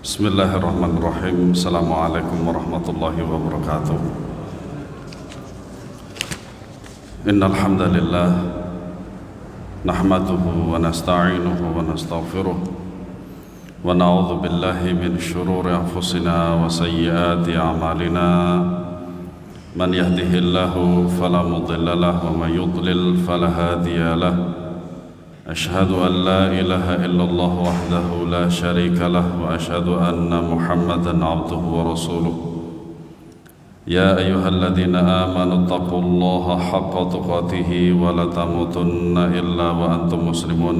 Bismillahirrahmanirrahim. Assalamualaikum warahmatullahi wabarakatuh. Innal hamdalillah nahmaduhu wa nasta'inuhu wa nastaghfiruh wa na'udzu billahi min shururi anfusina wa sayyiati a'malina. Man yahdihillahu fala mudilla lahu wa man yudlil fala hadiya lahu. أشهد أن لا إله إلا الله وحده لا شريك له وأشهد أن محمدا عبده ورسوله يا أيها الذين آمنوا اتقوا الله حق تقاته ولا تموتن إلا وأنتم مسلمون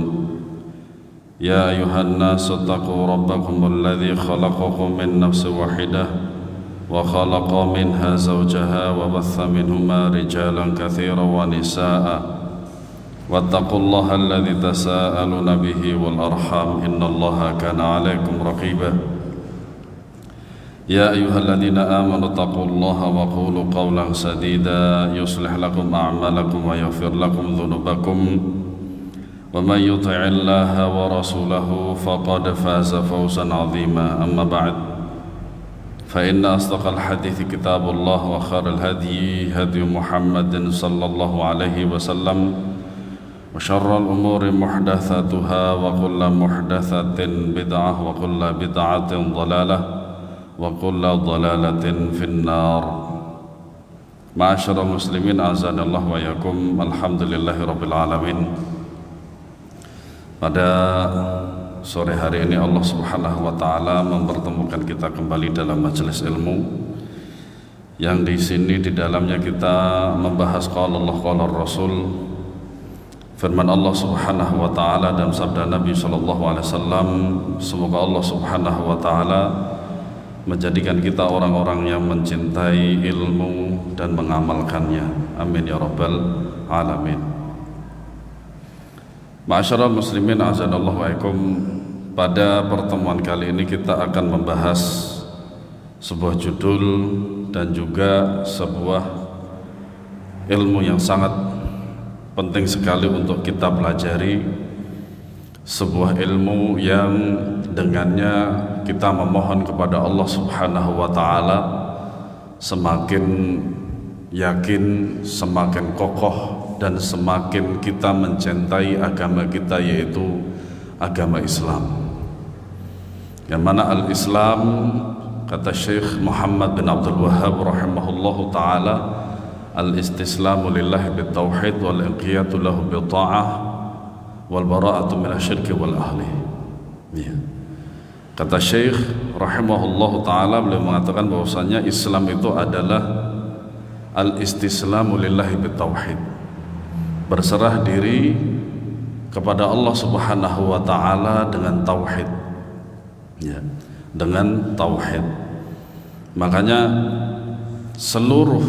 يا أيها الناس اتقوا ربكم الذي خلقكم من نفس واحدة وخلق منها زوجها وبث منهما رجالا كثيرا ونساء واتقوا الله الذي تساءلون به والأرحام إن الله كان عليكم رقيبا يا أيها الذين آمنوا اتقوا الله وقولوا قولا سديدا يصلح لكم أعمالكم ويغفر لكم ذنوبكم ومن يطع الله ورسوله فقد فاز فوزا عظيما أما بعد فإن أصدق الحديث كتاب الله وخير الهدي هدي محمد صلى الله عليه وسلم وشر الأمور محدثاتها وكل محدثة بدعة وكل بدعة ضلالة وكل ضلالة في النار. معاشر المسلمين أعزنا الله وإياكم. Alhamdulillahi Rabbil Alamin. Pada sore hari ini Allah Subhanahu wa Ta'ala mempertemukan kita kembali dalam majelis ilmu yang di sini di dalamnya kita membahas qala Allah qala Rasul, firman Allah Subhanahu wa Ta'ala dan sabda Nabi sallallahu alaihi wasallam. Semoga Allah Subhanahu wa Ta'ala menjadikan kita orang-orang yang mencintai ilmu dan mengamalkannya. Amin ya rabbal alamin. Ma'asyiral muslimin azanallahu wa'aikum. Pada pertemuan kali ini kita akan membahas sebuah judul dan juga sebuah ilmu yang sangat penting sekali untuk kita pelajari, sebuah ilmu yang dengannya kita memohon kepada Allah Subhanahu wa Ta'ala semakin yakin, semakin kokoh dan semakin kita mencintai agama kita, yaitu agama Islam. Yang mana al-Islam, kata Syekh Muhammad bin Abdul Wahhab rahimahullahu ta'ala, al-istislamu lillahi bitauhid wal inqiyatu lahu bita'ah wal bara'atu minasyirki wal ahli. Ya. Kata Syekh rahimahullahu ta'ala, beliau mengatakan bahwasanya Islam itu adalah al-istislamu lillahi bitauhid, berserah diri kepada Allah Subhanahu wa Ta'ala dengan tauhid. Ya, dengan tauhid. Makanya seluruh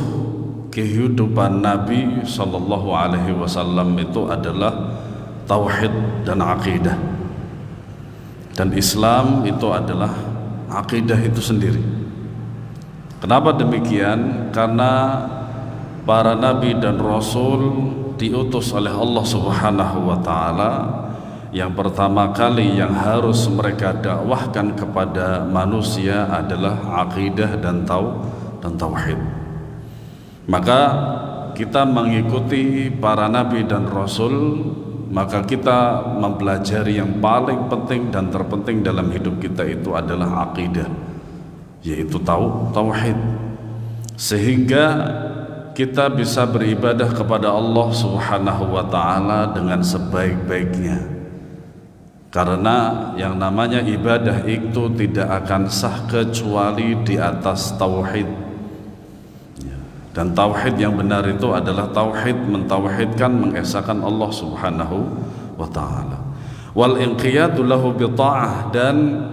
kehidupan Nabi sallallahu alaihi wasallam itu adalah tauhid dan akidah. Dan Islam itu adalah akidah itu sendiri. Kenapa demikian? Karena para nabi dan rasul diutus oleh Allah Subhanahu wa Ta'ala, yang pertama kali yang harus mereka dakwahkan kepada manusia adalah akidah dan tauhid. Maka kita mengikuti para nabi dan rasul, maka kita mempelajari yang paling penting dan terpenting dalam hidup kita itu adalah akidah, yaitu tauhid, sehingga kita bisa beribadah kepada Allah Subhanahu wa Ta'ala dengan sebaik-baiknya. Karena yang namanya ibadah itu tidak akan sah kecuali di atas tauhid. Dan tauhid yang benar itu adalah tauhid mentauhidkan, mengesahkan Allah Subhanahu wa Ta'ala. Wal inqiyadu lahu bita'ah, dan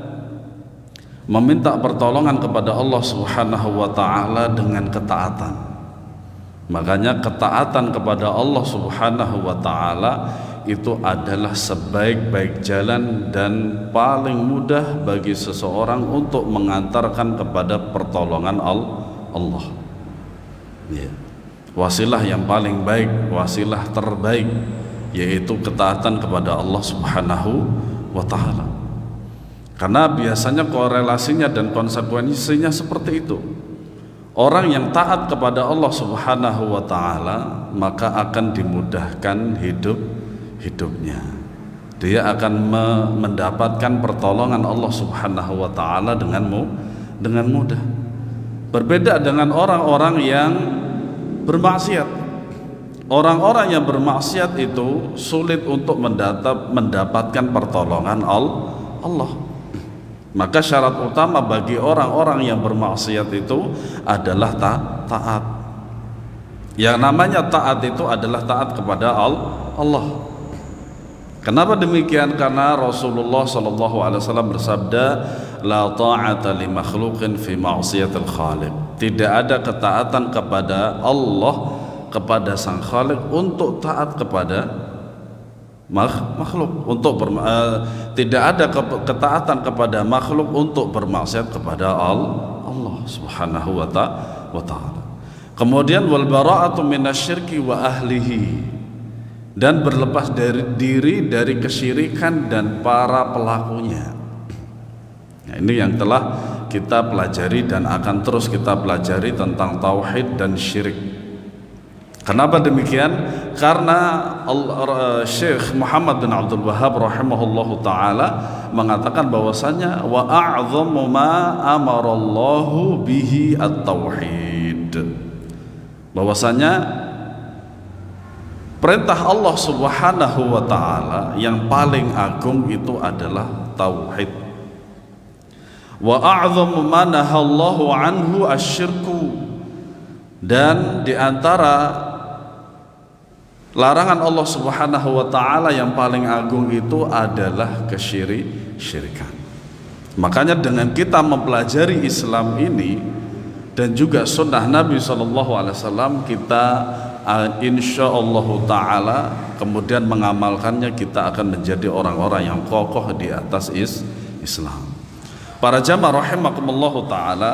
meminta pertolongan kepada Allah Subhanahu wa Ta'ala dengan ketaatan. Makanya ketaatan kepada Allah Subhanahu wa Ta'ala itu adalah sebaik-baik jalan dan paling mudah bagi seseorang untuk mengantarkan kepada pertolongan Allah. Ya. Wasilah yang paling baik, wasilah terbaik, yaitu ketaatan kepada Allah Subhanahu wa Ta'ala. Karena biasanya korelasinya dan konsekuensinya seperti itu. Orang yang taat kepada Allah Subhanahu wa taala maka akan dimudahkan hidupnya. Dia akan mendapatkan pertolongan Allah Subhanahu wa taala dengan mudah. Berbeda dengan orang-orang yang bermaksiat. Orang-orang yang bermaksiat itu sulit untuk mendapatkan pertolongan Allah. Maka syarat utama bagi orang-orang yang bermaksiat itu adalah taat. Yang namanya taat itu adalah taat kepada Allah. Kenapa demikian? Karena Rasulullah SAW bersabda, la ta'ata li makhluqin fi ma'siyatil khaliq. Tidak ada ketaatan kepada Allah, kepada sang Khaliq untuk taat kepada makhluk, tidak ada ketaatan kepada makhluk untuk bermaksiat kepada Allah Subhanahu wa ta'ala. Kemudian wal bara'atu minasyirki wa ahlihi, dan berlepas diri dari kesyirikan dan para pelakunya. Nah, ini yang telah kita pelajari dan akan terus kita pelajari tentang tauhid dan syirik. Kenapa demikian? Karena Syekh Muhammad bin Abdul Wahhab rahimahullahu taala mengatakan bahwasanya wa a'dhamu ma amarallahu bihi at-tauhid. Bahwasanya perintah Allah Subhanahu wa taala yang paling agung itu adalah tauhid. Wa a'dhamu ma nahallahu anhu asyirku, dan di antara larangan Allah Subhanahu wa ta'ala yang paling agung itu adalah kesyirikan. Makanya dengan kita mempelajari Islam ini dan juga sunnah Nabi SAW, kita insyaallah ta'ala kemudian mengamalkannya, kita akan menjadi orang-orang yang kokoh di atas Islam. Para jamaah rahimakumullah ta'ala,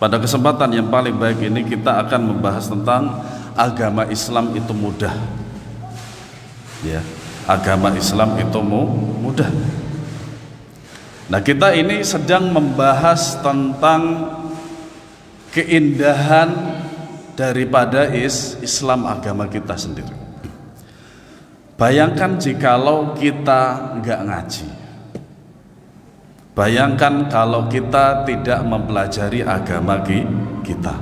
pada kesempatan yang paling baik ini kita akan membahas tentang agama Islam itu mudah. Ya, agama Islam itu mudah. Nah, kita ini sedang membahas tentang keindahan daripada Islam, agama kita sendiri. Bayangkan jikalau kita nggak ngaji. Bayangkan kalau kita tidak mempelajari agama kita.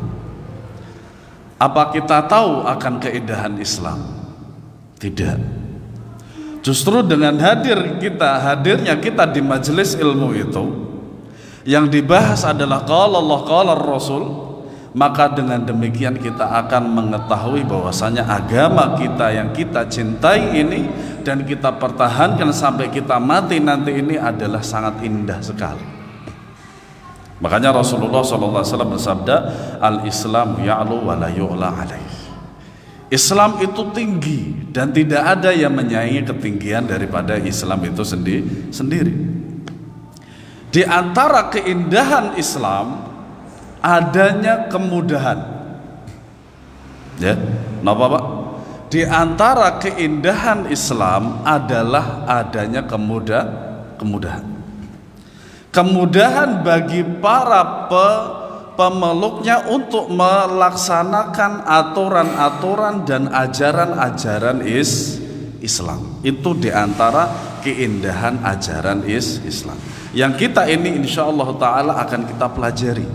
Apa kita tahu akan keindahan Islam? Tidak. Justru dengan hadirnya kita di majelis ilmu itu, yang dibahas adalah qala Allah qala Rasul, maka dengan demikian kita akan mengetahui bahwasanya agama kita yang kita cintai ini dan kita pertahankan sampai kita mati nanti ini adalah sangat indah sekali. Makanya Rasulullah SAW bersabda, al-Islam ya'lu wa la yu'la alaih. Islam itu tinggi dan tidak ada yang menyaingi ketinggian daripada Islam itu sendiri. Di antara keindahan Islam adanya kemudahan. Ya, kenapa Pak? Di antara keindahan Islam adalah adanya kemudahan. Kemudahan bagi para pemeluknya untuk melaksanakan aturan-aturan dan ajaran-ajaran Islam. Itu diantara keindahan ajaran Islam yang kita ini insyaallah ta'ala akan kita pelajari.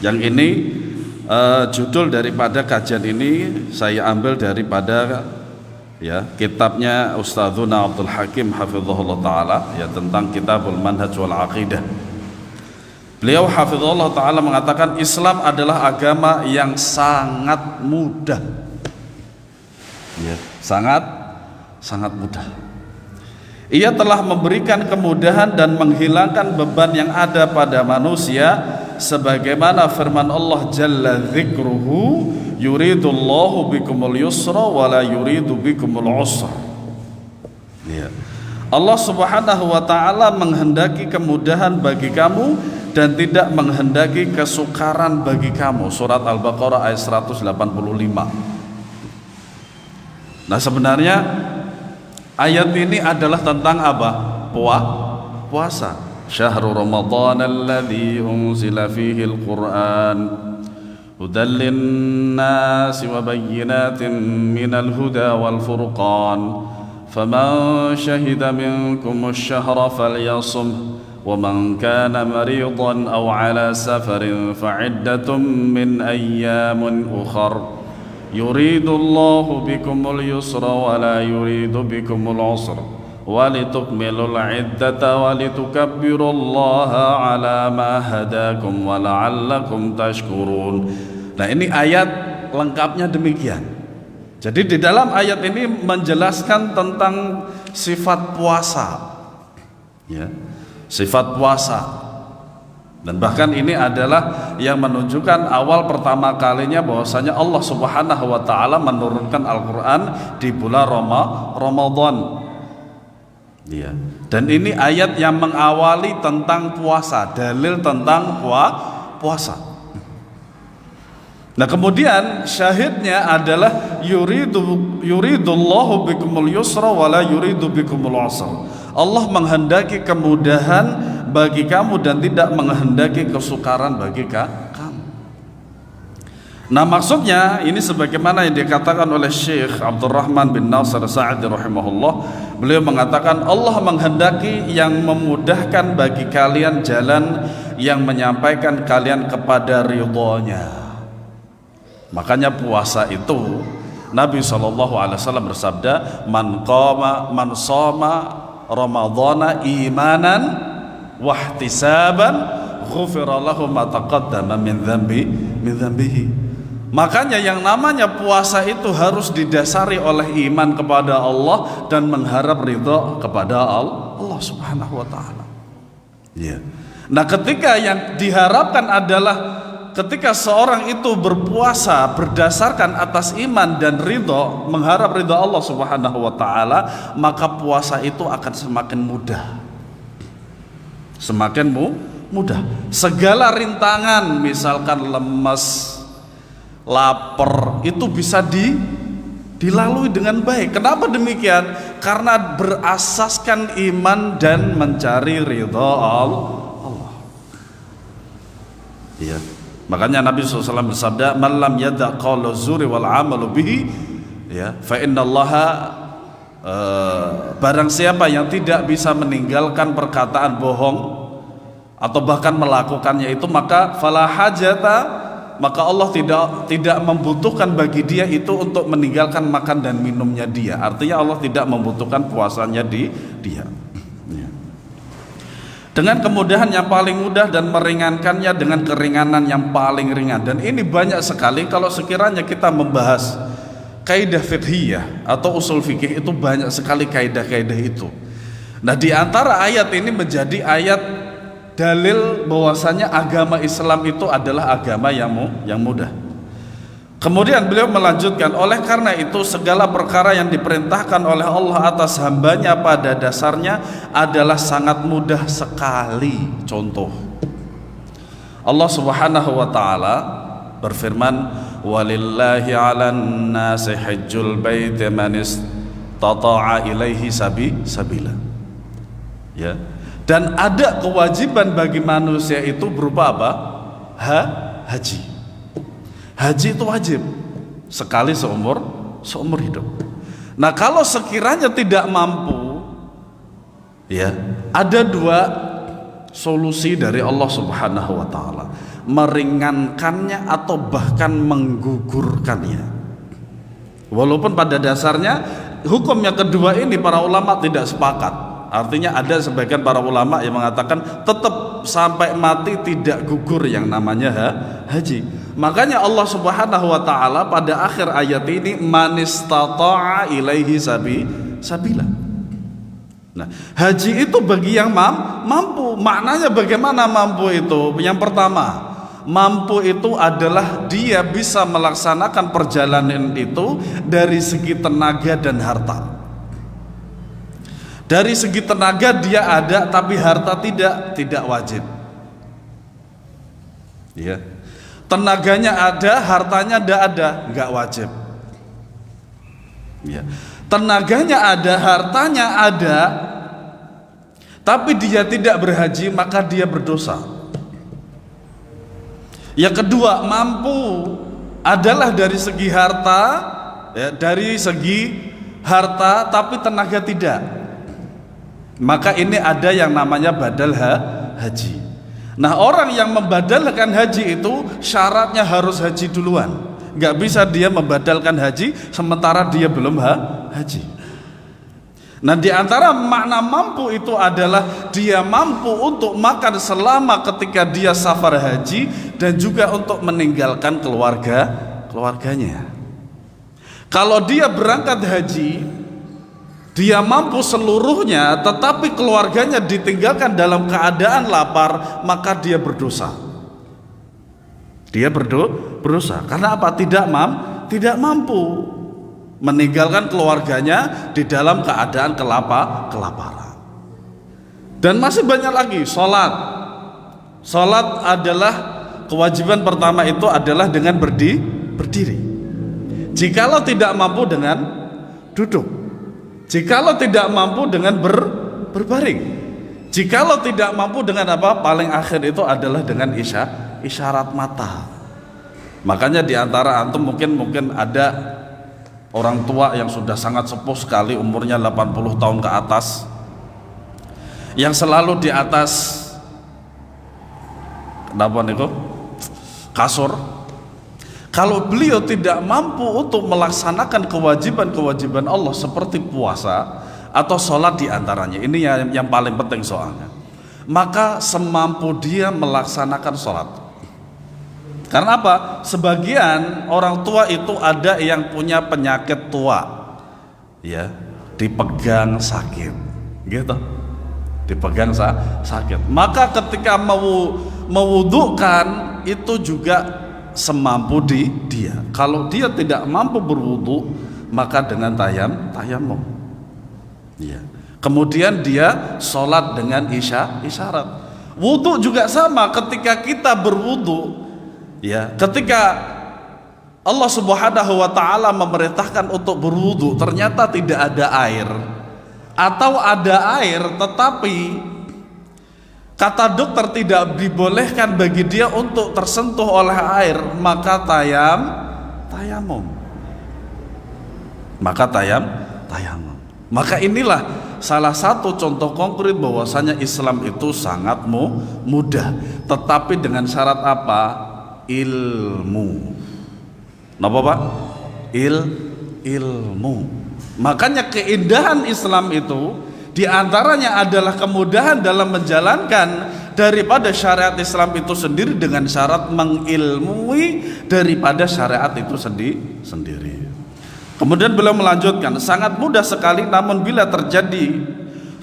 Yang ini judul daripada kajian ini saya ambil daripada kitabnya Ustadzuna Abdul Hakim hafizahullah ta'ala, tentang Kitabul Manhaj wal Aqidah. Beliau hafizahullah ta'ala mengatakan Islam adalah agama yang sangat mudah, sangat mudah. Ia telah memberikan kemudahan dan menghilangkan beban yang ada pada manusia, sebagaimana firman Allah Jalla dzikruhu, yuridullahu bikumul yusra wa la yuridu bikumul usra. Allah Subhanahu wa ta'ala menghendaki kemudahan bagi kamu dan tidak menghendaki kesukaran bagi kamu. Surat Al-Baqarah ayat 185. Nah, sebenarnya ayat ini adalah tentang apa? puasa. Syahrul Ramadan alladzi unzila fihi al-Qur'an hudan lin-nasi wa bayyinatin minal huda wal furqan faman syahida minkum asy-syahra falyasum wa man kana maridan aw ala safarin fa'iddatun min ayyamin ukhra yuridullahu bikumul yusra wa la yuridu bikumul usra walitukmilul iddata walitukabbirullaha ala ma hadakum wa la'allakum tashkurun. Nah, ini ayat lengkapnya demikian. Jadi di dalam ayat ini menjelaskan tentang sifat puasa, ya, sifat puasa. Dan bahkan ini adalah yang menunjukkan awal pertama kalinya bahwasanya Allah Subhanahu wa taala menurunkan Al-Qur'an di bulan Ramadan. Ya. Dan ini ayat yang mengawali tentang puasa, dalil tentang puasa. Nah, kemudian syahidnya adalah yuridullahu bikumul yusra wa la yuridu bikumul usra. Allah menghendaki kemudahan bagi kamu dan tidak menghendaki kesukaran bagi kamu. Nah, maksudnya ini sebagaimana yang dikatakan oleh Syekh Abdurrahman bin Nasir Sa'di rahimahullah. Beliau mengatakan Allah menghendaki yang memudahkan bagi kalian jalan yang menyampaikan kalian kepada ridhonya. Makanya puasa itu Nabi SAW bersabda, man shoma ramadhana imanan wahtisaban ghufira lahu ma taqaddama min dhanbihi. Makanya yang namanya puasa itu harus didasari oleh iman kepada Allah dan mengharap ridha kepada Allah Subhanahu wa taala. Ya. Nah, ketika yang diharapkan adalah ketika seorang itu berpuasa berdasarkan atas iman dan ridha, mengharap ridha Allah Subhanahu wa taala, maka puasa itu akan semakin mudah. Semakin mudah. Segala rintangan, misalkan lemas, lapar, itu bisa dilalui dengan baik. Kenapa demikian? Karena berasaskan iman dan mencari ridha Allah. Ya. Makanya Nabi SAW bersabda, "Man lam yada' qawla zuri wal 'amalu bihi, ya, fa innallaha barang siapa yang tidak bisa meninggalkan perkataan bohong atau bahkan melakukannya itu, maka fala hajata, maka Allah tidak membutuhkan bagi dia itu untuk meninggalkan makan dan minumnya dia. Artinya Allah tidak membutuhkan puasanya dia. Dengan kemudahan yang paling mudah dan meringankannya dengan keringanan yang paling ringan. Dan ini banyak sekali kalau sekiranya kita membahas kaidah fiqhiyah atau usul fikih, itu banyak sekali kaidah-kaidah itu. Nah, di antara ayat ini menjadi ayat dalil bahwasanya agama Islam itu adalah agama yang mudah. Kemudian beliau melanjutkan, oleh karena itu segala perkara yang diperintahkan oleh Allah atas hambanya pada dasarnya adalah sangat mudah sekali. Contoh, Allah Subhanahu wa taala berfirman, walillahi 'alan nasi hajjul baiti man istata'a ilaihi sabila. Ya. Dan ada kewajiban bagi manusia itu berupa apa? Haji. Haji itu wajib sekali seumur hidup. Nah, kalau sekiranya tidak mampu, ya, ada dua solusi dari Allah Subhanahu wa taala, meringankannya atau bahkan menggugurkannya. Walaupun pada dasarnya hukum yang kedua ini para ulama tidak sepakat. Artinya ada sebagian para ulama yang mengatakan tetap sampai mati tidak gugur yang namanya haji. Makanya Allah Subhanahu wa taala pada akhir ayat ini man istata'a ilaihi sabila. Nah, haji itu bagi yang mampu. Maknanya bagaimana mampu itu? Yang pertama, mampu itu adalah dia bisa melaksanakan perjalanan itu dari segi tenaga dan harta. Dari segi tenaga dia ada, tapi harta tidak wajib. Ya. Tenaganya ada, hartanya tidak ada, nggak wajib. Ya. Tenaganya ada, hartanya ada, tapi dia tidak berhaji, maka dia berdosa. Yang kedua, mampu adalah dari segi harta, ya, dari segi harta tapi tenaga tidak, maka ini ada yang namanya badal haji. Nah, orang yang membadalkan haji itu syaratnya harus haji duluan. Nggak bisa dia membadalkan haji sementara dia belum haji. Nah, di antara makna mampu itu adalah dia mampu untuk makan selama ketika dia safar haji dan juga untuk meninggalkan keluarganya. Kalau dia berangkat haji, dia mampu seluruhnya, tetapi keluarganya ditinggalkan dalam keadaan lapar, maka dia berdosa. Dia berdosa. Karena apa? Tidak mampu meninggalkan keluarganya di dalam keadaan kelaparan. Dan masih banyak lagi. Salat adalah kewajiban pertama itu adalah dengan berdiri. Jikalau tidak mampu dengan duduk. Jikalau tidak mampu dengan berbaring. Jikalau tidak mampu dengan apa? Paling akhir itu adalah dengan isyarat mata. Makanya di antara antum mungkin ada orang tua yang sudah sangat sepuh sekali, umurnya 80 tahun ke atas, yang selalu di atas kasur. Kalau beliau tidak mampu untuk melaksanakan kewajiban-kewajiban Allah seperti puasa atau sholat diantaranya, ini yang paling penting soalnya, maka semampu dia melaksanakan sholat. Karena apa? Sebagian orang tua itu ada yang punya penyakit tua, ya, dipegang sakit, gitu, dipegang sakit. Maka ketika mewudukan itu juga semampu dia. Kalau dia tidak mampu berwudu, maka dengan tayamum. Ya. Kemudian dia sholat dengan isyarat. Wudu juga sama. Ketika kita berwudu, ya, ketika Allah Subhanahu wa Ta'ala memerintahkan untuk berwudu, ternyata tidak ada air, atau ada air tetapi kata dokter tidak dibolehkan bagi dia untuk tersentuh oleh air, maka tayamum. Maka inilah salah satu contoh konkret bahwasanya Islam itu sangat mudah, tetapi dengan syarat apa? Ilmu. Napa Pak? Ilmu. Makanya keindahan Islam itu di antaranya adalah kemudahan dalam menjalankan daripada syariat Islam itu sendiri dengan syarat mengilmui daripada syariat itu sendiri. Kemudian beliau melanjutkan, sangat mudah sekali, namun bila terjadi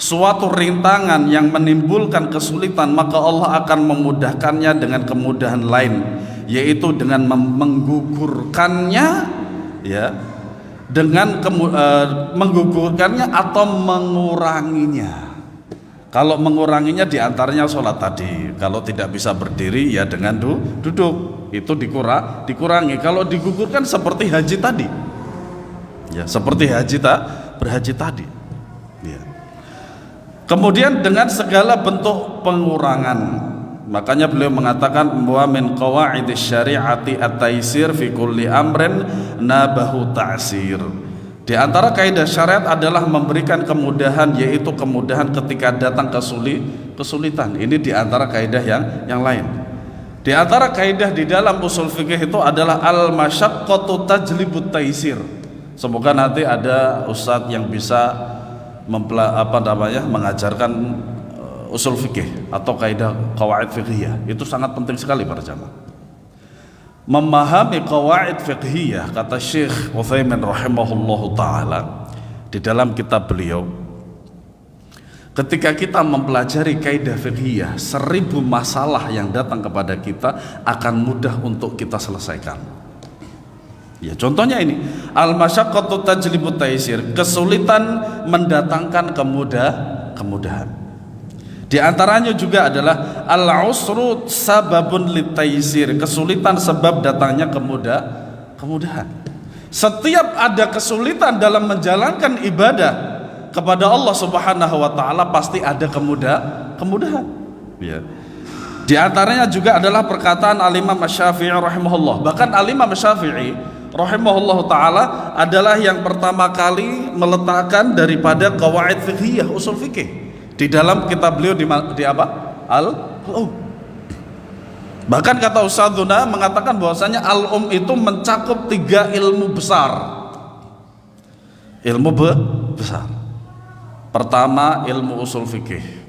suatu rintangan yang menimbulkan kesulitan, maka Allah akan memudahkannya dengan kemudahan lain, yaitu dengan menggugurkannya, ya, dengan menggugurkannya atau menguranginya. Kalau menguranginya diantaranya sholat tadi. Kalau tidak bisa berdiri ya dengan duduk, itu dikurangi. Kalau digugurkan seperti haji tadi, ya, seperti berhaji tadi, ya. Kemudian dengan segala bentuk pengurangan. Makanya beliau mengatakan wa min qawaidis syari'ati at-taisir fi kulli amrin nabahu ta'sir. Di antara kaidah syariat adalah memberikan kemudahan, yaitu kemudahan ketika datang kesulitan. Ini di antara kaidah yang lain. Di antara kaidah di dalam usul fikih itu adalah al-masyaqqatu tajlibut taisir. Semoga nanti ada ustadz yang bisa mengajarkan usul fikih atau kaidah qawaid fiqhiyah. Itu sangat penting sekali para jamaah. Memahami qawaid fiqhiyah, kata Syekh Utsaimin rahimahullahu taala di dalam kitab beliau, ketika kita mempelajari kaidah fiqhiyah, 1000 masalah yang datang kepada kita akan mudah untuk kita selesaikan. Ya, contohnya ini, al-masyaqqatu tajlibut taisir, kesulitan mendatangkan kemudahan. Di antaranya juga adalah al-usru sababun litaisir, kesulitan sebab datangnya kemudahan. Setiap ada kesulitan dalam menjalankan ibadah, kepada Allah Subhanahu wa taala pasti ada kemudahan. Ya. Di antaranya juga adalah perkataan Al-Imam Asy-Syafi'i rahimahullah. Bahkan Al-Imam Asy-Syafi'i rahimahullah taala adalah yang pertama kali meletakkan daripada qawaid fiqhiyah, usul fikih di dalam kitab beliau di apa? Bahkan kata Ustadzuna mengatakan bahwasanya al-um itu mencakup 3 ilmu besar. Ilmu besar. Pertama ilmu usul fikih.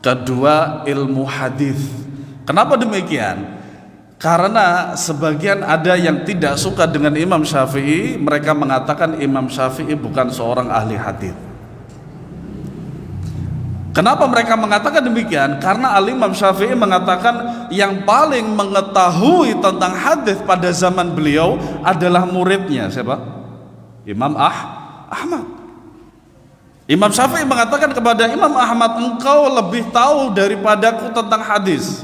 Kedua ilmu hadis. Kenapa demikian? Karena sebagian ada yang tidak suka dengan Imam Syafi'i, mereka mengatakan Imam Syafi'i bukan seorang ahli hadis. Kenapa mereka mengatakan demikian? Karena Al-Imam Syafi'i mengatakan yang paling mengetahui tentang hadis pada zaman beliau adalah muridnya siapa? Imam Ahmad. Imam Syafi'i mengatakan kepada Imam Ahmad, engkau lebih tahu daripadaku tentang hadis.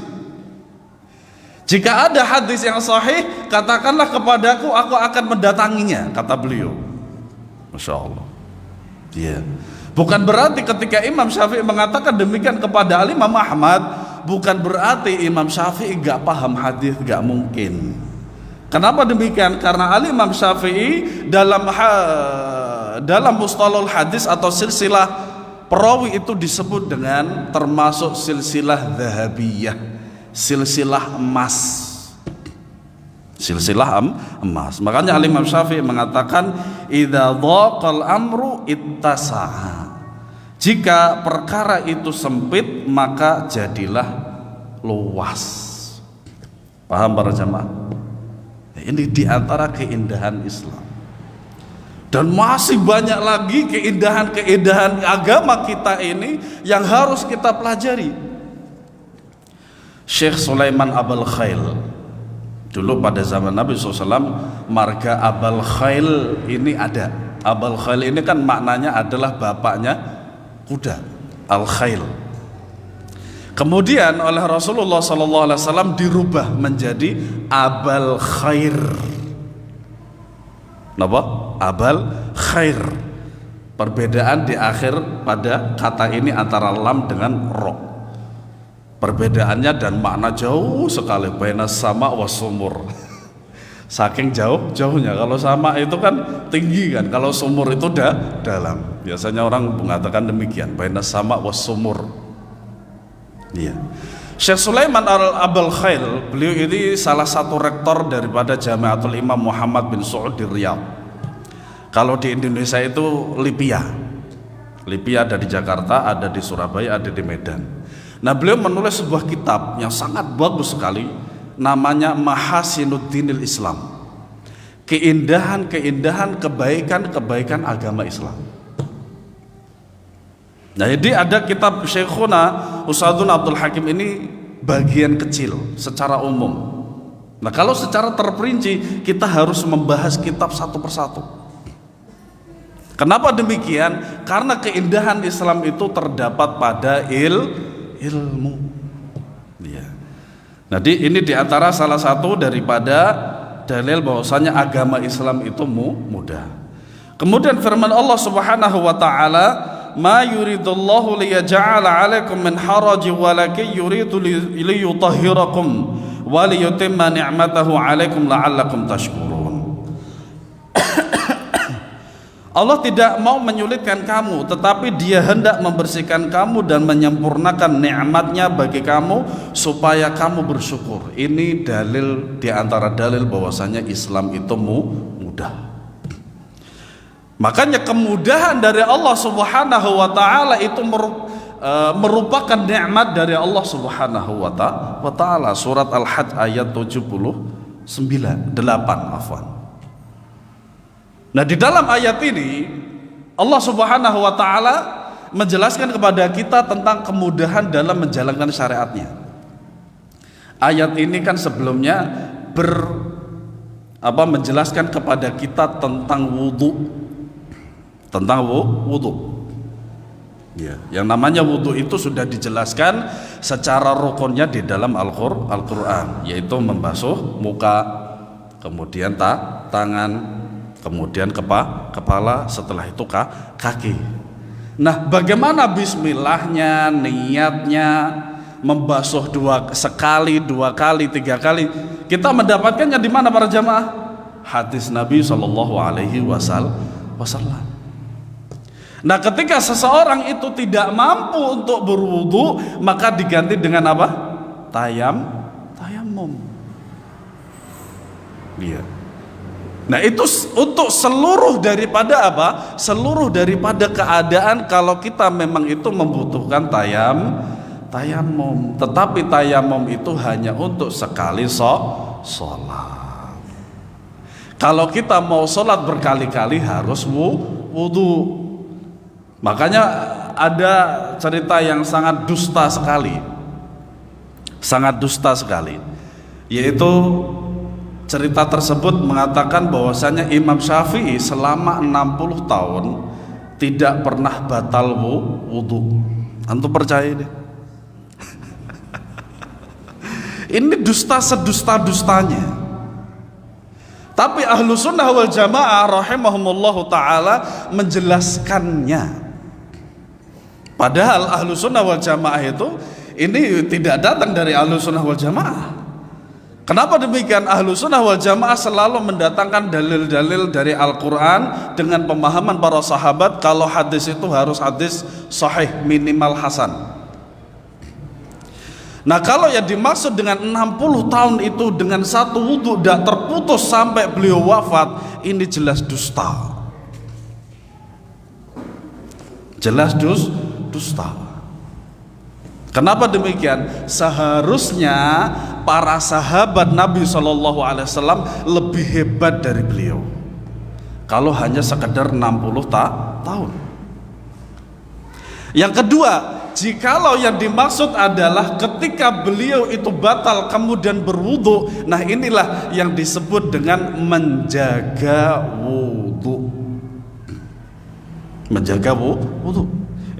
Jika ada hadis yang sahih, katakanlah kepadaku, aku akan mendatanginya, kata beliau. Masya Allah. Yeah. Bukan berarti ketika Imam Syafi'i mengatakan demikian kepada Imam Ahmad, bukan berarti Imam Syafi'i gak paham hadis, gak mungkin. Kenapa demikian? Karena Imam Syafi'i dalam mustalahul hadis atau silsilah perawi itu disebut dengan termasuk silsilah dhahabiyah, silsilah emas. Silsilah emas. Makanya Imam Syafi'i mengatakan idza dhaqal amru ittasa'a. Jika perkara itu sempit maka jadilah luas. Paham para jamaah? Ini diantara keindahan Islam. Dan masih banyak lagi keindahan-keindahan agama kita ini yang harus kita pelajari. Syekh Sulaiman Abul Khail, dulu pada zaman Nabi SAW, marga Abul Khail ini ada. Abul Khail ini kan maknanya adalah bapaknya kuda, Al-Khail. Kemudian oleh Rasulullah SAW dirubah menjadi Abul Khair. Kenapa? Abul Khair. Perbedaan di akhir pada kata ini antara lam dengan ro. Perbedaannya dan makna jauh sekali, baina sama wasumur. Saking jauhnya. Kalau sama itu kan tinggi kan, kalau sumur itu dalam. Biasanya orang mengatakan demikian, baina sama wasumur. Iya. Syekh Sulaiman Abul Khail, beliau ini salah satu rektor daripada Jamiatul Imam Muhammad bin Saud di Riyadh. Kalau di Indonesia itu Lipia ada di Jakarta, ada di Surabaya, ada di Medan. Nah, beliau menulis sebuah kitab yang sangat bagus sekali, namanya Mahasinuddinil Islam. Keindahan-keindahan, kebaikan-kebaikan agama Islam. Nah, jadi ada kitab Syekhuna Ustadzun Abdul Hakim ini bagian kecil secara umum. Nah, kalau secara terperinci kita harus membahas kitab satu persatu. Kenapa demikian? Karena keindahan Islam itu terdapat pada ilmu. Ya. Jadi ini diantara salah satu daripada dalil bahwasanya agama Islam itu mudah. Kemudian firman Allah Subhanahu wa taala, "Ma yuridullahu liyaj'ala 'alaikum min harajin walakin yuridu liyutahhirakum wa liyutimma ni'matahu 'alaikum la'allakum tashkurun." Allah tidak mau menyulitkan kamu, tetapi Dia hendak membersihkan kamu dan menyempurnakan nikmatnya bagi kamu supaya kamu bersyukur. Ini dalil di antara dalil bahwasanya Islam itu mudah. Makanya kemudahan dari Allah Subhanahu wa taala itu merupakan nikmat dari Allah Subhanahu wa taala. Surat Al-Hajj ayat 8. Nah, di dalam ayat ini Allah Subhanahu wa taala menjelaskan kepada kita tentang kemudahan dalam menjalankan syariatnya. Ayat ini kan sebelumnya menjelaskan kepada kita tentang wudu. Ya, yang namanya wudu itu sudah dijelaskan secara rukunnya di dalam Al-Qur'an, yaitu membasuh muka, kemudian tangan, kemudian kepala, setelah itu kaki. Nah, bagaimana bismillahnya, niatnya, membasuh sekali, 2 kali, 3 kali? Kita mendapatkannya di mana para jamaah? Hadis Nabi Shallallahu Alaihi Wasallam. Nah, ketika seseorang itu tidak mampu untuk berwudu, maka diganti dengan apa? Tayamum. Iya. Nah, itu untuk seluruh daripada apa? Seluruh daripada keadaan kalau kita memang itu membutuhkan tayamum. Tetapi tayamum itu hanya untuk sekali sholat. Kalau kita mau sholat berkali-kali harus wudu. Makanya ada cerita yang sangat dusta sekali, yaitu cerita tersebut mengatakan bahwasanya Imam Syafi'i selama 60 tahun tidak pernah batal wudu. Antum percaya ini? Ini dusta sedusta-dustanya. Tapi ahlu sunnah wal jamaah rahimahumullahu ta'ala menjelaskannya. Padahal ahlu sunnah wal jamaah itu ini tidak datang dari ahlu sunnah wal jamaah. Kenapa demikian? Ahlu sunnah wal jamaah selalu mendatangkan dalil-dalil dari Al-Quran dengan pemahaman para sahabat kalau hadis itu harus hadis sahih minimal hasan. Nah, kalau yang dimaksud dengan 60 tahun itu dengan satu wudhu tidak terputus sampai beliau wafat, ini jelas dusta. Jelas dusta. Kenapa demikian? Seharusnya para sahabat Nabi SAW lebih hebat dari beliau. Kalau hanya sekedar 60 tahun. Yang kedua, jikalau yang dimaksud adalah ketika beliau itu batal kemudian berwudu, nah inilah yang disebut dengan menjaga wudu. Menjaga wudu.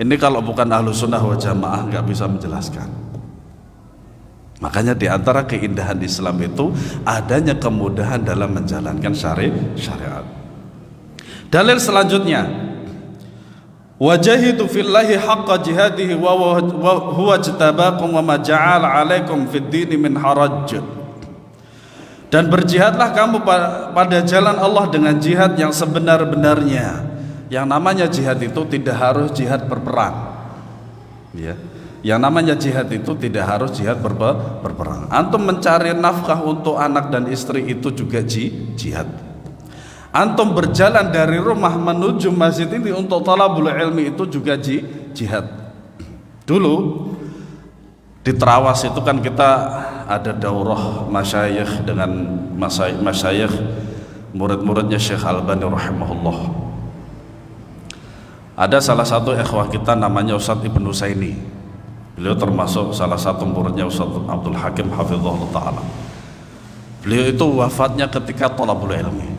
Ini kalau bukan ahlu sunnah wal jamaah nggak bisa menjelaskan. Makanya diantara keindahan Islam itu adanya kemudahan dalam menjalankan syariat. Dalil selanjutnya, wajahidu fillahi haqqa jihadihi wa huwa jtabakum wa ma ja'ala 'alaikum fid dini min haraj. Dan berjihadlah kamu pada jalan Allah dengan jihad yang sebenar-benarnya. Yang namanya jihad itu tidak harus jihad berperang, ya. Yang namanya jihad itu tidak harus jihad berperang. Antum mencari nafkah untuk anak dan istri itu juga jihad. Antum berjalan dari rumah menuju masjid ini untuk talabul ilmi itu juga jihad. Dulu di Trawas itu kan kita ada daurah masyayikh dengan masyayikh murid-muridnya Syekh Albani rahimahullah. Ada salah satu ikhwah kita namanya Ustadz Ibnu Saini. Beliau termasuk salah satu muridnya Ustadz Abdul Hakim hafizahullah ta'ala. Beliau itu wafatnya ketika thalabul ilmi.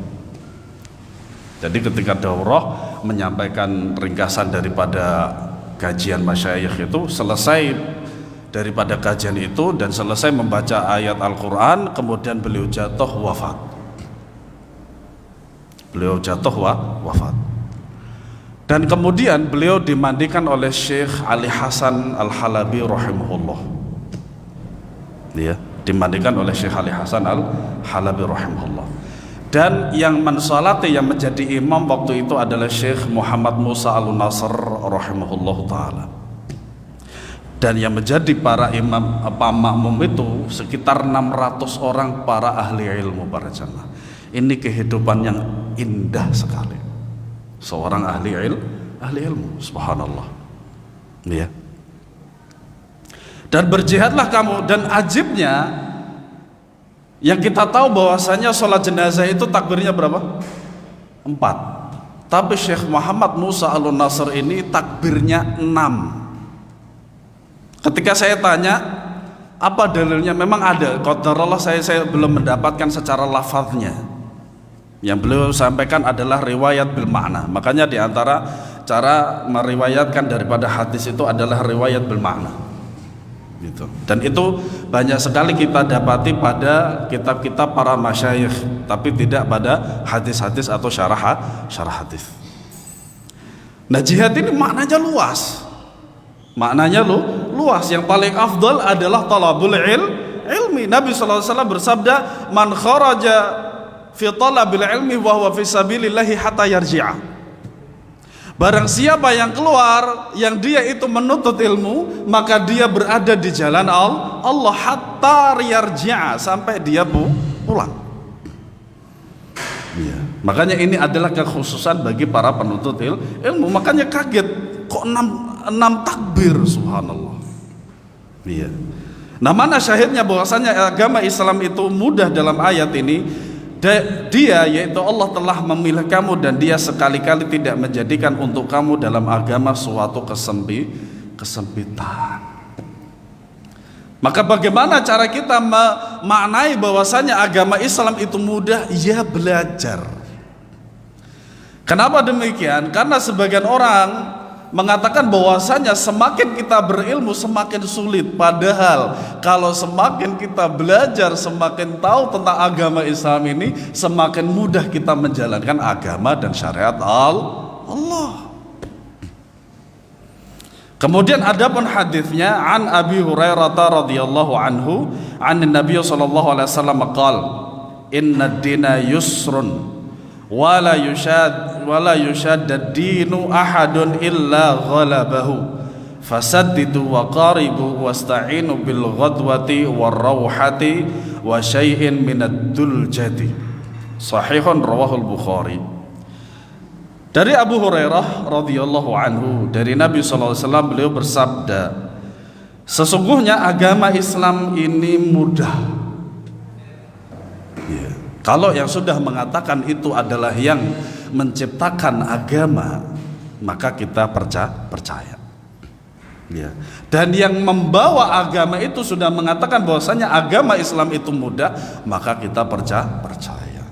Jadi ketika daurah menyampaikan ringkasan daripada kajian masyayikh itu, selesai daripada kajian itu dan selesai membaca ayat Al-Quran, kemudian beliau jatuh wafat. Wafat. Dan kemudian beliau dimandikan oleh Syekh Ali Hasan Al-Halabi rahimahullah. Ya, dimandikan oleh Syekh Ali Hasan Al-Halabi rahimahullah. Dan yang mensalati, yang menjadi imam waktu itu adalah Syekh Muhammad Musa Al-Nasr rahimahullah ta'ala. Dan yang menjadi para imam makmum itu sekitar 600 orang para ahli ilmu, para jamaah. Ini kehidupan yang indah sekali. Seorang ahli ilmu, subhanallah, ya. Dan berjihadlah kamu. Dan ajibnya, yang kita tahu bahwasanya sholat jenazah itu takbirnya berapa? 4. Tapi Syekh Muhammad Musa Al-Nasr ini takbirnya 6. Ketika saya tanya apa dalilnya, memang ada. Qadarullah saya belum mendapatkan secara lafaznya. Yang beliau sampaikan adalah riwayat bil makna. Makanya diantara cara meriwayatkan daripada hadis itu adalah riwayat bil makna. gitu. Dan itu banyak sekali kita dapati pada kitab-kitab para masyayikh, tapi tidak pada hadis-hadis atau syarah hadis. Nah, jihad ini maknanya luas. Maknanya luas. Yang paling afdal adalah talabul ilmi. Nabi sallallahu alaihi wasallam bersabda, "Man kharaja fi talabil ilmi wa huwa fi sabilillahi hatta yarji'a." Barang siapa yang keluar, yang dia itu menuntut ilmu, maka dia berada di jalan Allah hatta yarji'a, sampai dia pulang. Ya. Makanya ini adalah kekhususan bagi para penuntut ilmu. Makanya kaget kok 6 takbir, subhanallah. Iya. Nah, mana syahidnya bahwasanya agama Islam itu mudah dalam ayat ini? Dia, yaitu Allah, telah memilih kamu dan dia sekali-kali tidak menjadikan untuk kamu dalam agama suatu kesempitan. Maka bagaimana cara kita memaknai bahwasanya agama Islam itu mudah? Ya, belajar. Kenapa demikian? Karena sebagian orang mengatakan bahwasanya semakin kita berilmu semakin sulit, padahal kalau semakin kita belajar, semakin tahu tentang agama Islam ini, semakin mudah kita menjalankan agama dan syariat Allah. Kemudian adapun hadisnya, an Abi Hurairah radhiyallahu anhu, an Nabi sallallahu alaihi wasallam qala, inna ad-dina yusrun wala yushad ad-dinu ahadun illa ghalabahu fasaddidu wa qaribu wasta'inu bil ghadwati war rawhati wa syai'in minad duljati. Sahihun rawahul Bukhari. Dari Abu Hurairah radhiyallahu anhu, dari Nabi sallallahu alaihi wasallam, beliau bersabda, sesungguhnya agama Islam ini mudah. Kalau yang sudah mengatakan itu adalah yang menciptakan agama, maka kita percaya. Ya. Dan yang membawa agama itu sudah mengatakan bahwasanya agama Islam itu mudah, maka kita percaya.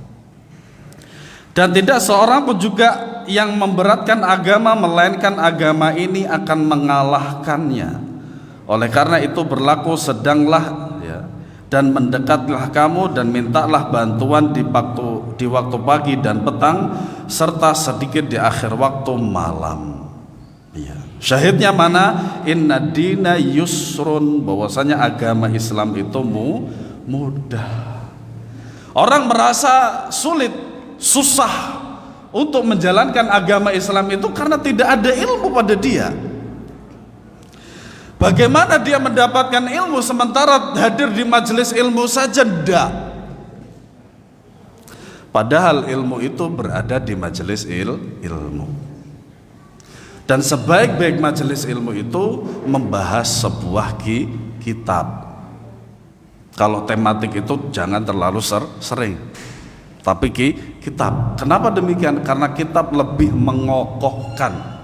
Dan tidak seorang pun juga yang memberatkan agama, melainkan agama ini akan mengalahkannya. Oleh karena itu berlaku sedanglah dan mendekatlah kamu dan mintalah bantuan di waktu pagi dan petang, serta sedikit di akhir waktu malam. Ya. Syahidnya mana? Inna dina yusrun, bahwasanya agama Islam itu mudah. Orang merasa sulit, susah untuk menjalankan agama Islam itu karena tidak ada ilmu pada dia. Bagaimana dia mendapatkan ilmu sementara hadir di majelis ilmu saja ndak? Padahal ilmu itu berada di majelis ilmu. Dan sebaik-baik majelis ilmu itu membahas sebuah kitab. Kalau tematik itu jangan terlalu sering, tapi kitab. Kenapa demikian? Karena kitab lebih mengokohkan.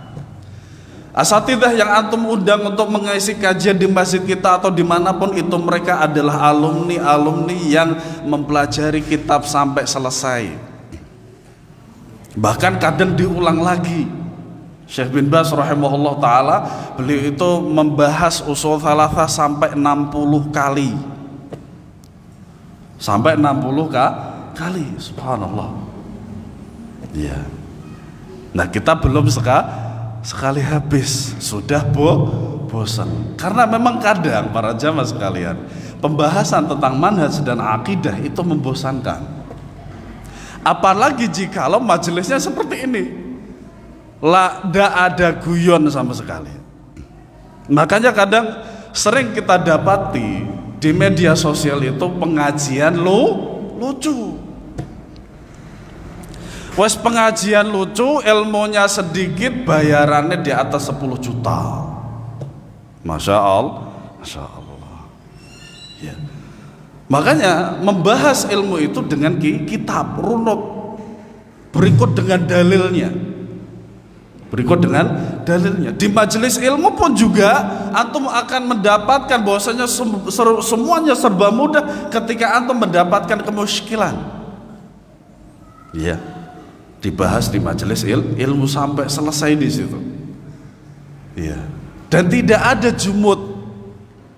Asatidah yang antum undang untuk mengisi kajian di masjid kita atau dimanapun itu, mereka adalah alumni yang mempelajari kitab sampai selesai, bahkan kadang diulang lagi. Syekh bin Baz rahimahullah ta'ala, beliau itu membahas usul thalathah sampai 60 kali, kali, subhanallah. Ya. Nah, kita belum sekali habis sudah bosan. Karena memang kadang para jamaah sekalian, pembahasan tentang manhaj dan akidah itu membosankan. Apalagi jikalau majelisnya seperti ini, tidak ada guyon sama sekali. Makanya kadang sering kita dapati di media sosial itu pengajian lucu. Wes pengajian lucu, ilmunya sedikit, bayarannya di atas 10 juta. Masya Allah. Ya. Makanya membahas ilmu itu dengan kitab runut, berikut dengan dalilnya. Di majelis ilmu pun juga antum akan mendapatkan bahwasanya semuanya serba mudah ketika antum mendapatkan kemusykilan. Ya. Dibahas di majelis ilmu sampai selesai di situ. Iya. Dan tidak ada jumud.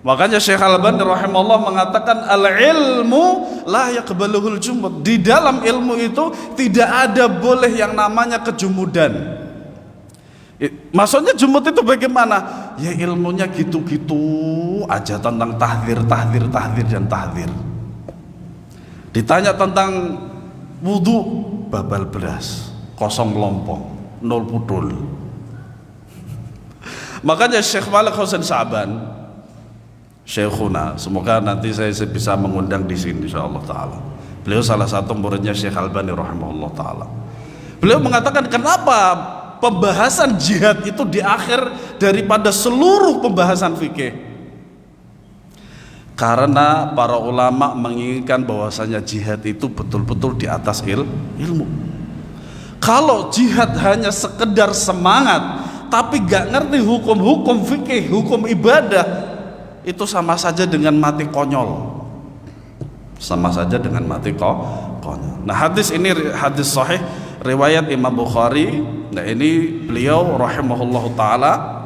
Makanya Syekh Al-Albani rahimahullah mengatakan al-ilmu la yaqbaluhul jumud. Di dalam ilmu itu tidak ada boleh yang namanya kejumudan. Maksudnya jumud itu bagaimana? Ya ilmunya gitu-gitu aja tentang tahdzir dan tahdzir. Ditanya tentang wudu, babal beras, kosong lompong, nol putul. Makanya Syekh Malik Husain Sa'ban, Syekhuna, semoga nanti saya bisa mengundang di sini insyaallah taala. Beliau salah satu muridnya Syekh Al-Albani rahimahullah taala. Beliau mengatakan kenapa pembahasan jihad itu di akhir daripada seluruh pembahasan fikih? Karena para ulama menginginkan bahwasanya jihad itu betul-betul di atas ilmu. Kalau jihad hanya sekedar semangat tapi gak ngerti hukum-hukum fikih, hukum ibadah, itu sama saja dengan mati konyol. Sama saja dengan mati konyol. Nah, hadis ini hadis sahih riwayat Imam Bukhari. Nah, ini beliau rahimahullahu taala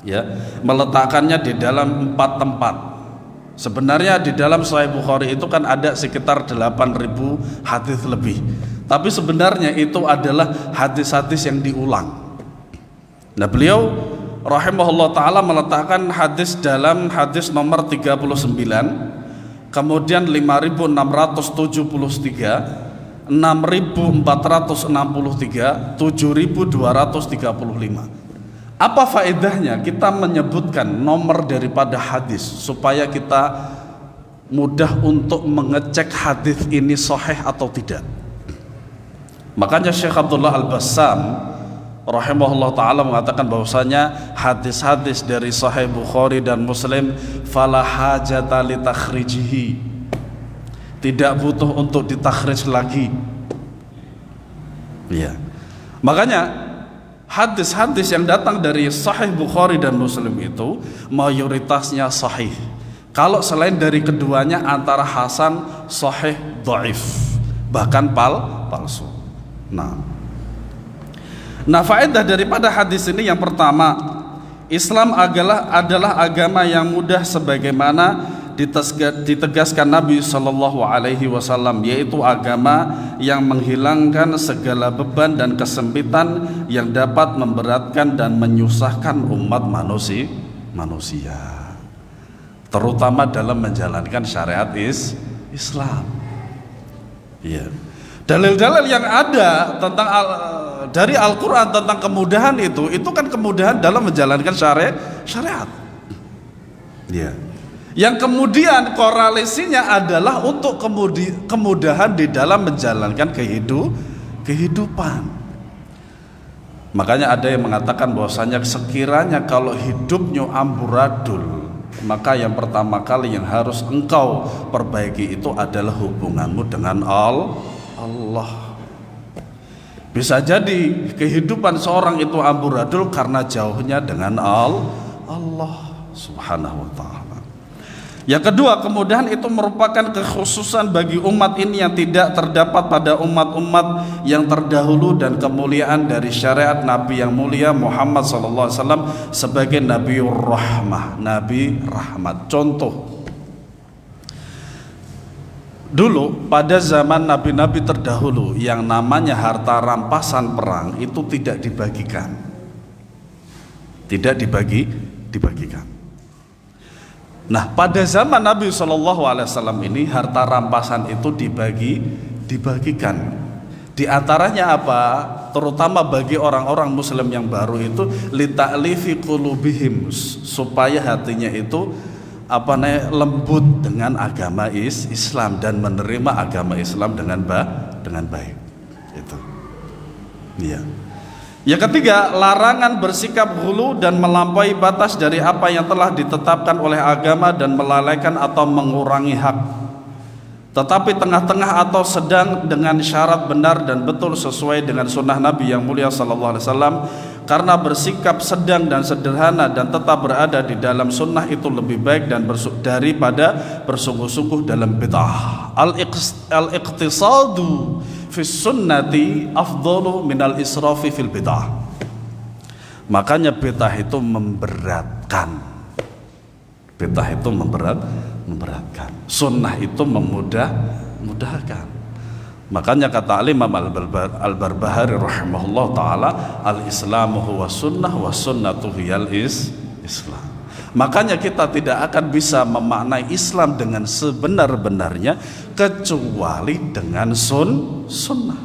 ya meletakkannya di dalam 4 tempat. Sebenarnya di dalam Sahih Bukhari itu kan ada sekitar 8.000 hadis lebih. Tapi sebenarnya itu adalah hadis-hadis yang diulang. Nah, beliau rahimahullah ta'ala meletakkan hadis dalam hadis nomor 39, kemudian 5.673, 6.463, 7.235. Apa faedahnya kita menyebutkan nomor daripada hadis supaya kita mudah untuk mengecek hadis ini sahih atau tidak? Makanya Syekh Abdullah Al-Bassam rahimahullah ta'ala mengatakan bahwasanya hadis-hadis dari Sahih Bukhari dan Muslim fala hajata li takhrijihi, tidak butuh untuk ditakhrij lagi ya. Makanya hadis-hadis yang datang dari Sahih Bukhari dan Muslim itu mayoritasnya sahih. Kalau selain dari keduanya antara hasan, sahih, dhaif, bahkan palsu. Nah, faedah daripada hadis ini yang pertama, Islam adalah agama yang mudah sebagaimana ditegaskan Nabi Shallallahu Alaihi Wasallam, yaitu agama yang menghilangkan segala beban dan kesempitan yang dapat memberatkan dan menyusahkan umat manusia, terutama dalam menjalankan syariat Islam. Ya. Dalil-dalil yang ada tentang dari Al-Quran tentang kemudahan itu kan kemudahan dalam menjalankan syariat. Ya. Yang kemudian korelasinya adalah untuk kemudahan di dalam menjalankan kehidupan. Makanya ada yang mengatakan bahwasanya sekiranya kalau hidupnya amburadul, maka yang pertama kali yang harus engkau perbaiki itu adalah hubunganmu dengan Allah. Bisa jadi kehidupan seorang itu amburadul karena jauhnya dengan Allah subhanahu wa ta'ala. Yang kedua, kemudahan itu merupakan kekhususan bagi umat ini yang tidak terdapat pada umat-umat yang terdahulu, dan kemuliaan dari syariat Nabi yang mulia Muhammad SAW sebagai Nabiur Rahmah, Nabi Rahmat. Contoh, dulu pada zaman nabi-nabi terdahulu yang namanya harta rampasan perang itu tidak dibagikan. Nah, pada zaman Nabi SAW ini harta rampasan itu dibagikan. Di antaranya apa? Terutama bagi orang-orang Muslim yang baru itu lita'lifi qulubihim, supaya hatinya itu lembut dengan agama Islam dan menerima agama Islam dengan baik. Itu. Iya. Yang ketiga, larangan bersikap ghulu dan melampaui batas dari apa yang telah ditetapkan oleh agama dan melalaikan atau mengurangi hak. Tetapi tengah-tengah atau sedang dengan syarat benar dan betul sesuai dengan sunnah Nabi yang mulia sallallahu alaihi wasallam. Karena bersikap sedang dan sederhana dan tetap berada di dalam sunnah itu lebih baik dan daripada bersungguh-sungguh dalam bid'ah. Al-iqtisadu fi sunnati afdalu minal israfi fil bid'ah. Makanya bid'ah itu memberatkan. Bid'ah itu memberatkan, sunnah itu memudahkan. Makanya kata Imam Al-Barbahari rahimahullah taala, al-islamu huwa sunnah wa sunnatu hiyal islam. Makanya kita tidak akan bisa memaknai Islam dengan sebenar-benarnya kecuali dengan sunnah.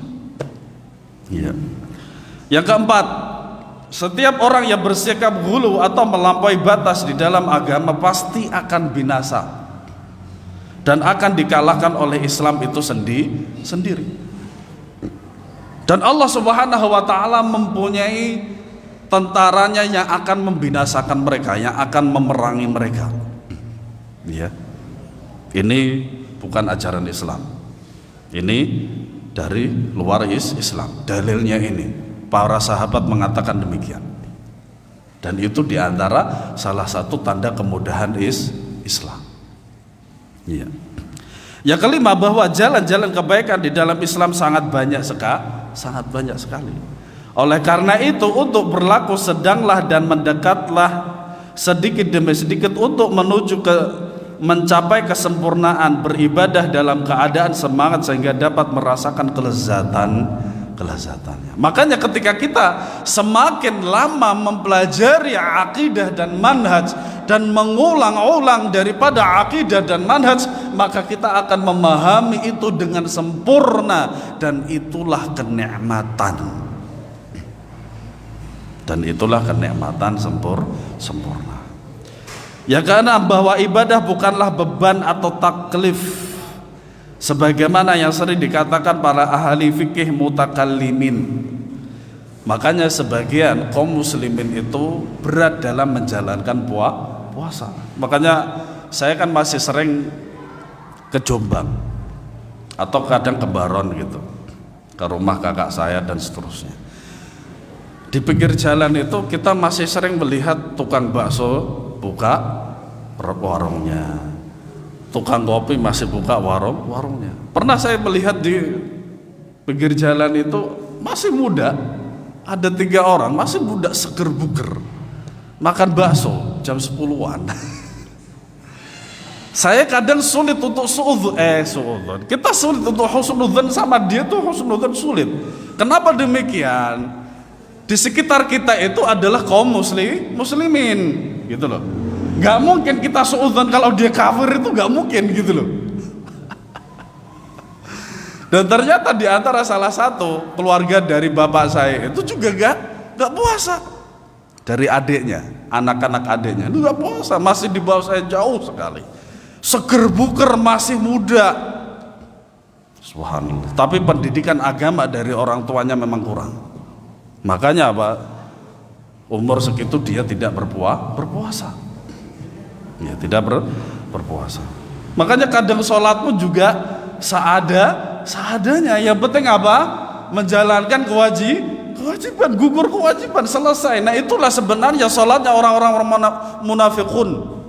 Ya. Yang keempat, setiap orang yang bersikap ghulu atau melampaui batas di dalam agama pasti akan binasa dan akan dikalahkan oleh Islam itu sendiri. Dan Allah Subhanahu wa taala mempunyai tentaranya yang akan membinasakan mereka, yang akan memerangi mereka. Ya. Ini bukan ajaran Islam. Ini dari luar Islam. Dalilnya ini, para sahabat mengatakan demikian. Dan itu diantara salah satu tanda kemudahan Islam. Ya. Yang kelima, bahwa jalan-jalan kebaikan di dalam Islam sangat banyak sekali. Oleh karena itu, untuk berlaku sedanglah dan mendekatlah sedikit demi sedikit untuk menuju ke mencapai kesempurnaan beribadah dalam keadaan semangat sehingga dapat merasakan kelezatannya. Makanya ketika kita semakin lama mempelajari akidah dan manhaj dan mengulang-ulang daripada akidah dan manhaj, maka kita akan memahami itu dengan sempurna, dan itulah kenikmatan. Dan itulah kenikmatan sempurna. Ya, karena bahwa ibadah bukanlah beban atau taklif, sebagaimana yang sering dikatakan para ahli fikih mutakallimin. Makanya sebagian kaum muslimin itu berat dalam menjalankan puasa. Makanya saya kan masih sering ke Jombang atau kadang ke Baron gitu, ke rumah kakak saya dan seterusnya. Di pinggir jalan itu kita masih sering melihat tukang bakso buka warungnya, tukang kopi masih buka warungnya. Pernah saya melihat di pinggir jalan itu masih muda, ada 3 orang masih muda seger buger makan bakso jam 10-an. Saya kadang sulit untuk suudzon. Kita sulit untuk husnudzon sama dia tuh, husnudzon sulit. Kenapa demikian? Di sekitar kita itu adalah kaum muslimin gitu loh. Gak mungkin kita suudzon kalau dia kafir, itu gak mungkin gitu loh. Dan ternyata di antara salah satu keluarga dari bapak saya itu juga gak puasa. Dari adiknya, anak-anak adiknya itu gak puasa, masih di bawah saya jauh sekali. Seger buker, masih muda. Subhanallah. Tapi pendidikan agama dari orang tuanya memang kurang. Makanya apa? Umur segitu dia tidak berpuasa. Ya, tidak berpuasa. Makanya kadang sholatmu juga seadanya. Yang penting apa? Menjalankan kewajiban, gugur kewajiban, selesai. Nah, itulah sebenarnya sholatnya orang-orang munafikun.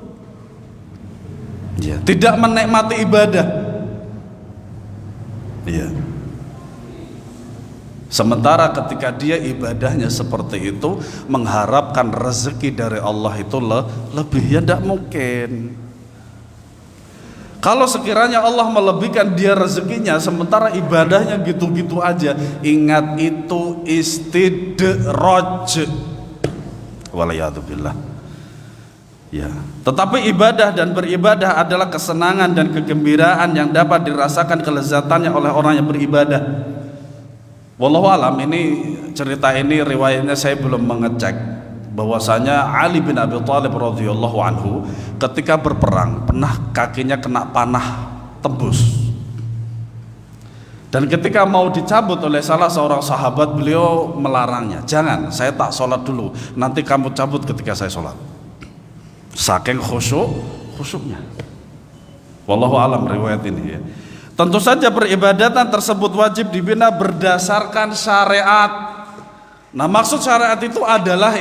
Ya, tidak menikmati ibadah. Ya. Sementara ketika dia ibadahnya seperti itu, mengharapkan rezeki dari Allah itu lebih, ya tidak mungkin. Kalau sekiranya Allah melebihkan dia rezekinya, sementara ibadahnya gitu-gitu aja, ingat itu istidraj. Walayatubillah. Ya. Tetapi ibadah dan beribadah adalah kesenangan dan kegembiraan yang dapat dirasakan kelezatannya oleh orang yang beribadah. Wallahu alam, ini cerita ini riwayatnya saya belum mengecek, bahwasanya Ali bin Abi Thalib radhiyallahu anhu ketika berperang pernah kakinya kena panah tembus, dan ketika mau dicabut oleh salah seorang sahabat, beliau melarangnya, jangan, saya tak sholat dulu, nanti kamu cabut ketika saya sholat. Saking khusyuknya. Wallahu alam riwayat ini ya. Tentu saja peribadatan tersebut wajib dibina berdasarkan syariat. Nah, maksud syariat itu adalah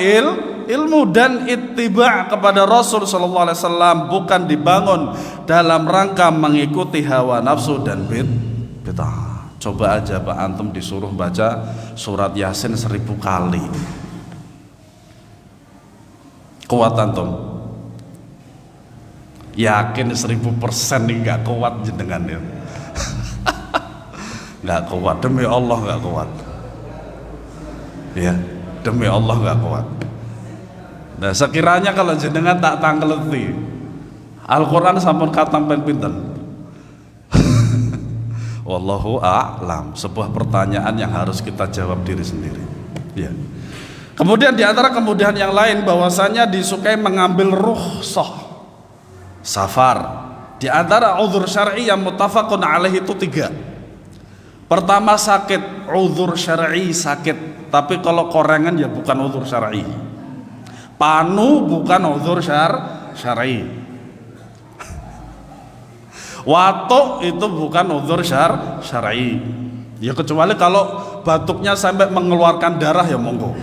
ilmu dan ittiba' kepada Rasul sallallahu alaihi wasallam, bukan dibangun dalam rangka mengikuti hawa nafsu dan bid'ah. Coba aja Pak antum disuruh baca surat Yasin 1000 kali. Kuat antum? Yakin 1000% nih nggak kuat jenengan ya. Nggak kuat, demi Allah nggak kuat. Ya, demi Allah nggak kuat. Nah, sekiranya kalau jenengan tak tangkeleti, Al-Quran sampun katang ping pinten? Wallahu a'lam. Sebuah pertanyaan yang harus kita jawab diri sendiri. Ya. Kemudian di antara kemudahan yang lain bahwasanya disukai mengambil rukhsah safar. Di antara uzur syar'i yang muttafaqun alaih itu 3. Pertama sakit, uzur syar'i sakit. Tapi kalau korengan ya bukan uzur syar'i. Panu bukan uzur syar'i. Watuk itu bukan uzur syar'i. Ya kecuali kalau batuknya sampai mengeluarkan darah ya monggo.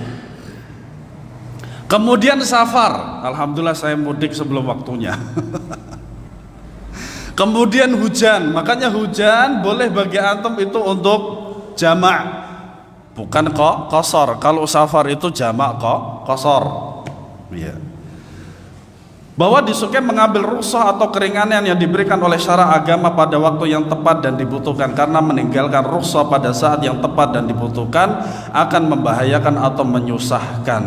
Kemudian safar, alhamdulillah saya mudik sebelum waktunya. Kemudian hujan, makanya hujan boleh bagi antum itu untuk jamak, bukan kok qasar. Kalau safar itu jamak kok qasar. Ya. Bahwa disukai mengambil rukhsah atau keringanan yang diberikan oleh syara agama pada waktu yang tepat dan dibutuhkan, karena meninggalkan rukhsah pada saat yang tepat dan dibutuhkan akan membahayakan atau menyusahkan.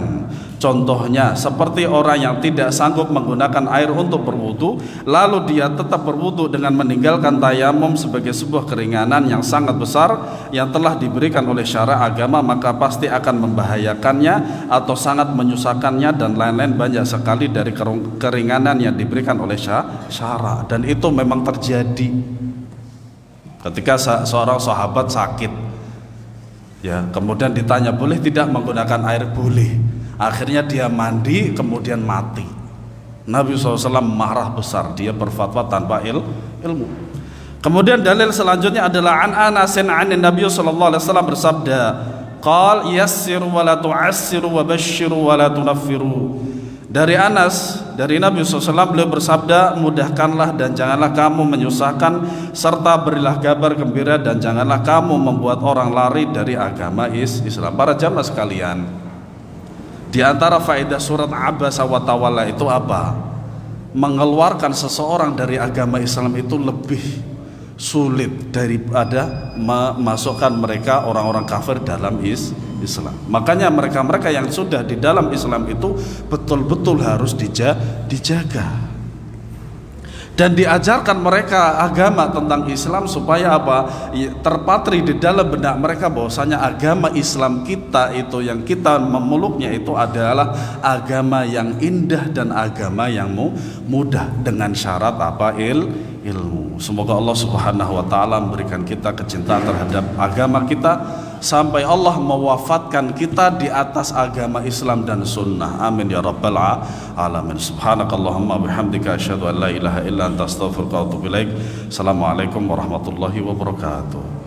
Contohnya seperti orang yang tidak sanggup menggunakan air untuk berwudu, lalu dia tetap berwudu dengan meninggalkan tayamum sebagai sebuah keringanan yang sangat besar yang telah diberikan oleh syara agama, maka pasti akan membahayakannya atau sangat menyusahkannya dan lain-lain banyak sekali dari keringanan yang diberikan oleh syara. Dan itu memang terjadi ketika seorang sahabat sakit, ya, kemudian ditanya boleh tidak menggunakan air, boleh. Akhirnya dia mandi kemudian mati. Nabi SAW marah besar, dia berfatwa tanpa ilmu. Kemudian dalil selanjutnya adalah an Anasin an Nabi SAW bersabda, qal yassiru wa la tu'assiru wa basyiru wa la tunaffiru. Dari Anas, dari Nabi SAW, beliau bersabda, mudahkanlah dan janganlah kamu menyusahkan, serta berilah kabar gembira dan janganlah kamu membuat orang lari dari agama Islam. Para jamaah sekalian, di antara faedah surat Abasa wa Tawalla itu apa? Mengeluarkan seseorang dari agama Islam itu lebih sulit daripada memasukkan mereka orang-orang kafir dalam Islam. Makanya mereka-mereka yang sudah di dalam Islam itu betul-betul harus dijaga dan diajarkan mereka agama tentang Islam, supaya apa? Terpatri di dalam benak mereka bahwasanya agama Islam kita itu, yang kita memeluknya itu adalah agama yang indah dan agama yang mudah, dengan syarat apa? Ilmu. Semoga Allah Subhanahu wa taala memberikan kita kecintaan terhadap agama kita sampai Allah mewafatkan kita di atas agama Islam dan sunnah. Amin ya rabbal alamin. Subhanakallahumma bihamdika asyhadu an la ilaha illa anta astaghfiruka wa atubu ilaik. Assalamualaikum warahmatullahi wabarakatuh.